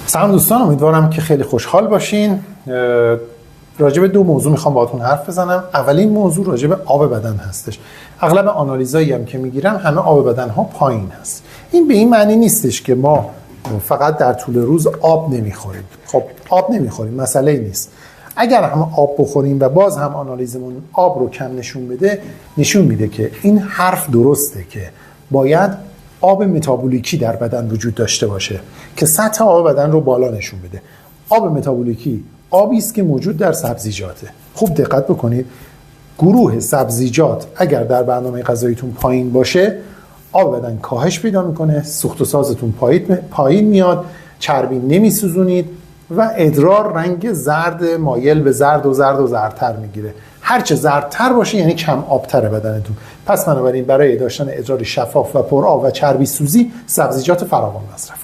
سلام دوستان، امیدوارم که خیلی خوشحال باشین. راجع به دو موضوع میخوام باهاتون حرف بزنم. اولین موضوع راجع به آب بدن هستش. اغلب آنالیزایی هم که میگیرم همه آب بدن ها پایین هست. این به این معنی نیستش که ما فقط در طول روز آب نمیخوریم. خب آب نمیخوریم، مسئله نیست. اگر هم آب بخوریم و باز هم آنالیزمون آب رو کم نشون بده، نشون میده که این حرف درسته که باید آب متابولیکی در بدن وجود داشته باشه که سطح آب بدن رو بالا نشون بده. آب متابولیکی آبی است که موجود در سبزیجاته. خوب دقت بکنید، گروه سبزیجات اگر در برنامه غذاییتون پایین باشه، آب بدن کاهش پیدا میکنه، سوخت و سازتون پایین میاد، چربی نمیسوزونید و ادرار رنگ زرد مایل به زرد و زردتر میگیره. هرچه زردتر باشه یعنی کم آبتره بدنتون. پس بنابراین برای داشتن ادرار شفاف و پر آب و چربی سوزی سبزیجات فراوان مصرف